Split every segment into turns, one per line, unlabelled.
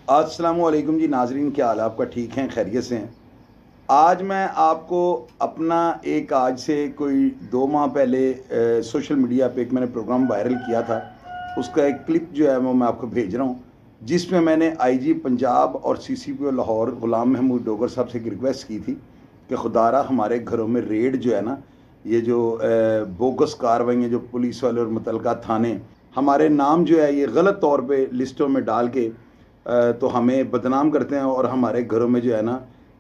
अस्सलामु अलैकुम जी नाजरीन, क्या हाल है आपका? ठीक हैं, खैरियत से हैं? आज मैं आपको अपना एक आज से कोई 2 माह पहले सोशल मीडिया पे एक मैंने प्रोग्राम वायरल किया था, उसका एक क्लिप जो है वो मैं आपको भेज रहा हूँ, जिसमें मैंने आईजी पंजाब और सीसीपीओ लाहौर ग़ुलाम महमूद डोगर साहब से एक रिक्वेस्ट की थी कि खुदारा हमारे घरों में रेड जो है ना, ये जो बोगस कार्रवाइयाँ जो पुलिस वाले और मुतलका थाने हमारे नाम जो है ये गलत तौर पे लिस्टों में डाल के तो हमें बदनाम करते हैं और हमारे घरों में जो है ना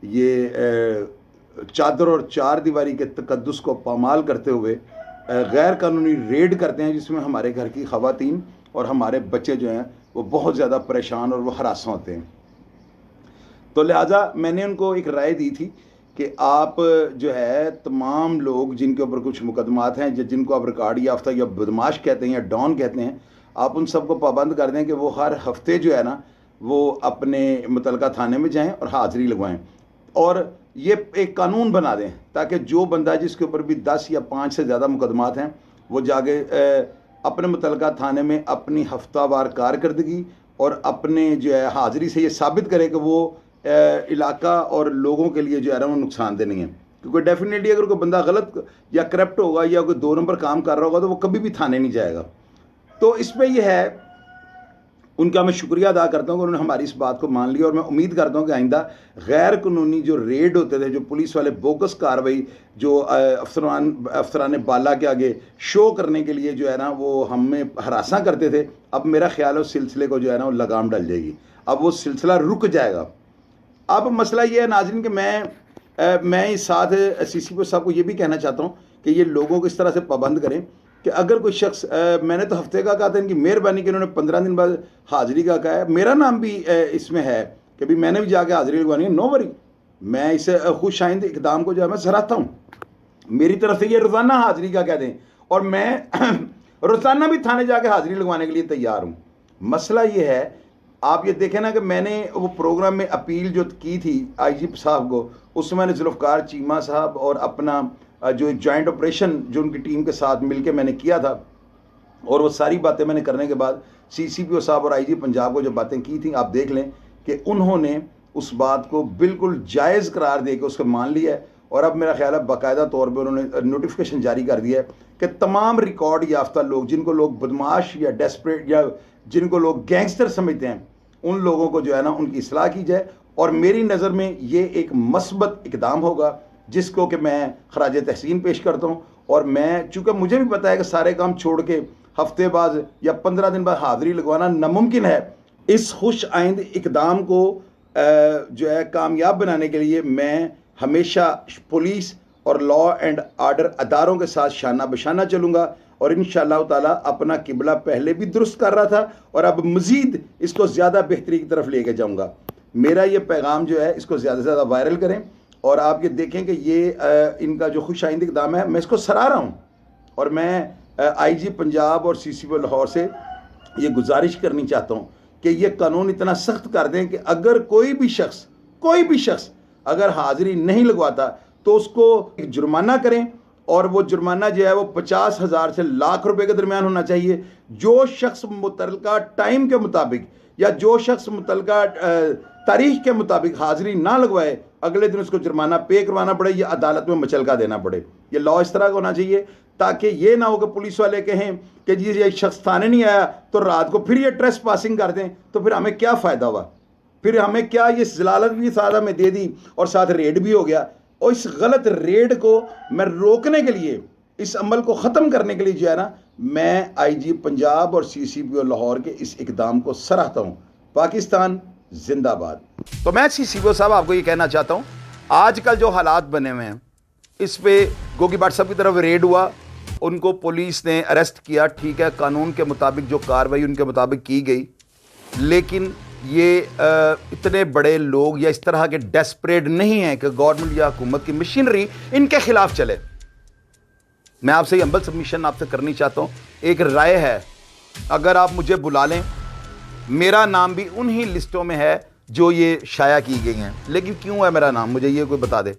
ये चादर और चार दीवारी के तकद्दुस को पामाल करते हुए गैर कानूनी रेड करते हैं, जिसमें हमारे घर की ख़वातीन और हमारे बच्चे जो हैं वो बहुत ज़्यादा परेशान और वो हरासा होते हैं। तो लिहाजा मैंने उनको एक राय दी थी कि आप जो है तमाम लोग जिनके ऊपर कुछ मुकदमात हैं, जिनको आप रिकॉर्ड याफ्ता या बदमाश कहते हैं या डॉन कहते हैं, आप उन सबको पाबंद कर दें कि वो हर हफ्ते जो है ना वो अपने मुतलका थाने में जाएं और हाज़िरी लगवाएं, और ये एक कानून बना दें ताकि जो बंदा जिसके ऊपर भी 10 या 5 से ज़्यादा मुकदमात हैं वो जाके अपने मुतलका थाने में अपनी हफ्तावार कारकर्दगी और अपने जो है हाज़िरी से ये साबित करे कि वो इलाका और लोगों के लिए जो है ना वो नुकसानदेह नहीं है। क्योंकि डेफिनेटली अगर कोई बंदा गलत या करप्ट होगा या कोई 2 नंबर काम कर रहा होगा तो वो कभी भी थाने नहीं जाएगा। तो इसमें यह है, उनका मैं शुक्रिया अदा करता हूँ कि उन्होंने हमारी इस बात को मान लिया, और मैं उम्मीद करता हूँ कि आइंदा गैर कानूनी जो रेड होते थे, जो पुलिस वाले बोगस कार्रवाई जो अफसरान बाला के आगे शो करने के लिए जो है ना वो हमें हरासा करते थे, अब मेरा ख्याल है उस सिलसिले को जो है ना वो लगाम डल जाएगी, अब वो सिलसिला रुक जाएगा। अब मसला ये है नाज़रीन कि मैं इस साथ सीसीपीओ साहब को ये भी कहना चाहता हूँ कि ये लोगों को इस तरह से पाबंद करें कि अगर कोई शख्स मैंने तो हफ्ते का कहा था, इनकी मेहरबानी कि उन्होंने 15 दिन बाद हाज़िरी का कहा है, मेरा नाम भी इसमें है कि भी मैंने भी जाके हाज़िरी लगवानी है, नो वरी, मैं इस खुश आइंद इकदाम को जो है मैं सराहता हूँ। मेरी तरफ से ये रोज़ाना हाज़िरी का कह दें और मैं रोज़ाना भी थाने जाके हाज़िरी लगवाने के लिए तैयार हूँ। मसला ये है, आप ये देखें ना कि मैंने वो प्रोग्राम में अपील जो की थी आईजी साहब को, उसमें मैंने जुल्फ़कार चीमा साहब और अपना जो एक जॉइंट ऑपरेशन जो उनकी टीम के साथ मिलके मैंने किया था, और वो सारी बातें मैंने करने के बाद सीसीपीओ साहब और आईजी पंजाब को जो बातें की थी, आप देख लें कि उन्होंने उस बात को बिल्कुल जायज़ करार दे के उसको मान लिया है। और अब मेरा ख्याल है बाकायदा तौर पर उन्होंने नोटिफिकेशन जारी कर दिया है कि तमाम रिकॉर्ड याफ्ता लोग, जिनको लोग बदमाश या डेस्परेट या जिनको लोग गैंगस्टर समझते हैं, उन लोगों को जो है ना उनकी इस्लाह की जाए। और मेरी नज़र में ये एक मस्बत इकदाम होगा जिसको कि मैं खराज तहसीन पेश करता हूँ। और मैं चूँकि मुझे भी पता है कि सारे काम छोड़ के हफ्ते बाद या 15 दिन बाद हाज़िरी लगवाना नामुमकिन है, इस खुश आइंद इकदाम को जो है कामयाब बनाने के लिए मैं हमेशा पुलिस और लॉ एंड आर्डर अदारों के साथ शाना बशाना चलूँगा, और इंशाअल्लाह ताला अपना किबला पहले भी दुरुस्त कर रहा था और अब मज़ीद इसको ज़्यादा बेहतरी की तरफ लेके जाऊँगा। मेरा ये पैगाम जो है इसको ज़्यादा से ज़्यादा वायरल करें, और आप ये देखें कि ये इनका जो खुश आइंद इक़दाम है मैं इसको सराह रहा हूँ। और मैं आईजी पंजाब और सीसीपीओ लाहौर से ये गुजारिश करनी चाहता हूँ कि ये कानून इतना सख्त कर दें कि अगर कोई भी शख्स अगर हाज़िरी नहीं लगवाता तो उसको जुर्माना करें, और वो जुर्माना जो है वो 50,000 से लाख रुपए के दरमियान होना चाहिए। जो शख्स मुतलका टाइम के मुताबिक या जो शख्स मुतलका तारीख के मुताबिक हाज़िरी ना लगवाए, अगले दिन उसको जुर्माना पे करवाना पड़े या अदालत में मचलका देना पड़े। ये लॉ इस तरह का होना चाहिए ताकि ये ना हो कि पुलिस वाले कहें कि जी ये शख्स थाने नहीं आया तो रात को फिर ये ट्रेस पासिंग कर दें, तो फिर हमें क्या फ़ायदा हुआ, फिर हमें क्या, ये जलालत भी साथ हमें दे दी और साथ रेड भी हो गया। और इस गलत रेड को मैं रोकने के लिए, इस अमल को ख़त्म करने के लिए जो है ना, मैं आईजी पंजाब और सीसीपीओ लाहौर के इस इक़दाम को सराहता हूँ। पाकिस्तान जिंदाबाद। तो मैं सीसीपीओ साहब आपको ये कहना चाहता हूँ, आजकल जो हालात बने हुए हैं इस पे गोगी भट्ट साहब की तरफ रेड हुआ, उनको पुलिस ने अरेस्ट किया, ठीक है, कानून के मुताबिक जो कार्रवाई उनके मुताबिक की गई, लेकिन ये इतने बड़े लोग या इस तरह के डेस्परेट नहीं हैं कि गवर्नमेंट या हुकूमत की मशीनरी इनके खिलाफ चले। मैं आपसे ये हम्बल सबमिशन आपसे करनी चाहता हूँ, एक राय है, अगर आप मुझे बुला लें, मेरा नाम भी उन्हीं लिस्टों में है जो ये शाया की गई हैं। लेकिन क्यों है मेरा नाम, मुझे ये कोई बता दे।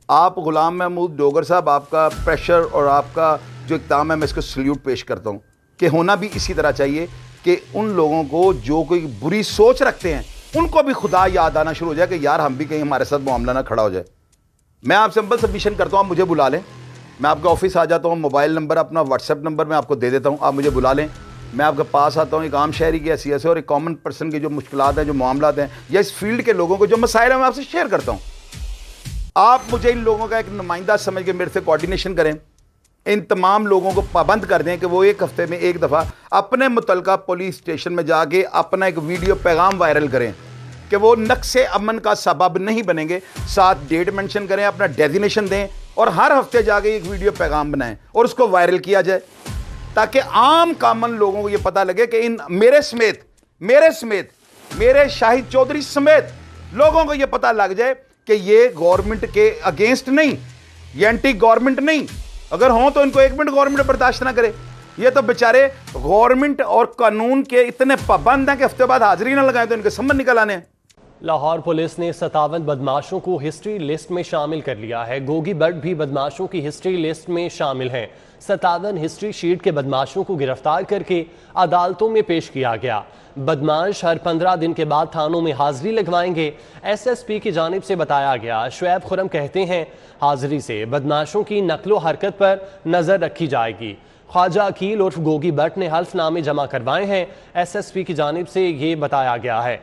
आप ग़ुलाम महमूद डोगर साहब, आपका प्रेशर और आपका जो इक़दाम है मैं इसको सल्यूट पेश करता हूँ कि होना भी इसी तरह चाहिए कि उन लोगों को जो कोई बुरी सोच रखते हैं उनको भी खुदा याद आना शुरू हो जाए कि यार हम भी कहीं हमारे साथ मामला ना खड़ा हो जाए। मैं आपसे सिंपल सबमिशन करता हूँ, आप मुझे बुला लें, मैं आपके ऑफिस आ जाता हूँ, मोबाइल नंबर अपना व्हाट्सएप नंबर मैं आपको दे देता हूँ, आप मुझे बुला लें, मैं आपके पास आता हूँ। एक आम शहरी की हैसियत से और एक कॉमन पर्सन की जो मुश्किलात हैं, जो मामलात हैं, या इस फील्ड के लोगों को जो मसाइल हैं, मैं आपसे शेयर करता हूँ। आप मुझे इन लोगों का एक नुमाइंदा समझ के मेरे से कोऑर्डिनेशन करें, इन तमाम लोगों को पाबंद कर दें कि वो एक हफ्ते में एक दफ़ा अपने मुतलका पुलिस स्टेशन में जाके अपना एक वीडियो पैगाम वायरल करें कि वो नक्शे अमन का सबब नहीं बनेंगे। साथ डेट मेंशन करें, अपना डेजिग्नेशन दें और हर हफ्ते जाके एक वीडियो पैगाम बनाएं और उसको वायरल किया जाए, ताकि आम कॉमन लोगों को ये पता लगे कि इन मेरे समेत मेरे शाहिद चौधरी समेत लोगों को ये पता लग जाए कि ये गवर्नमेंट के अगेंस्ट नहीं, ये एंटी गवर्नमेंट नहीं। अगर हों तो इनको एक मिनट गवर्नमेंट बर्दाश्त ना करे। ये तो बेचारे गवर्नमेंट और कानून के इतने पाबंद हैं कि हफ्ते बाद हाजिरी ना लगाएं तो इनके समझ निकल आने हैं।
लाहौर पुलिस ने 57 बदमाशों को हिस्ट्री लिस्ट में शामिल कर लिया है। गोगी बट भी बदमाशों की हिस्ट्री लिस्ट में शामिल हैं। 57 हिस्ट्री शीट के बदमाशों को गिरफ्तार करके अदालतों में पेश किया गया। बदमाश हर 15 दिन के बाद थानों में हाजिरी लगवाएंगे, SSP की जानिब से बताया गया। शुएब खुरम कहते हैं, हाजिरी से बदमाशों की नकलो हरकत पर नजर रखी जाएगी। ख्वाजा अकील उर्फ गोगी बट ने हल्फनामे जमा करवाए हैं। SSP की जानिब से ये बताया गया है।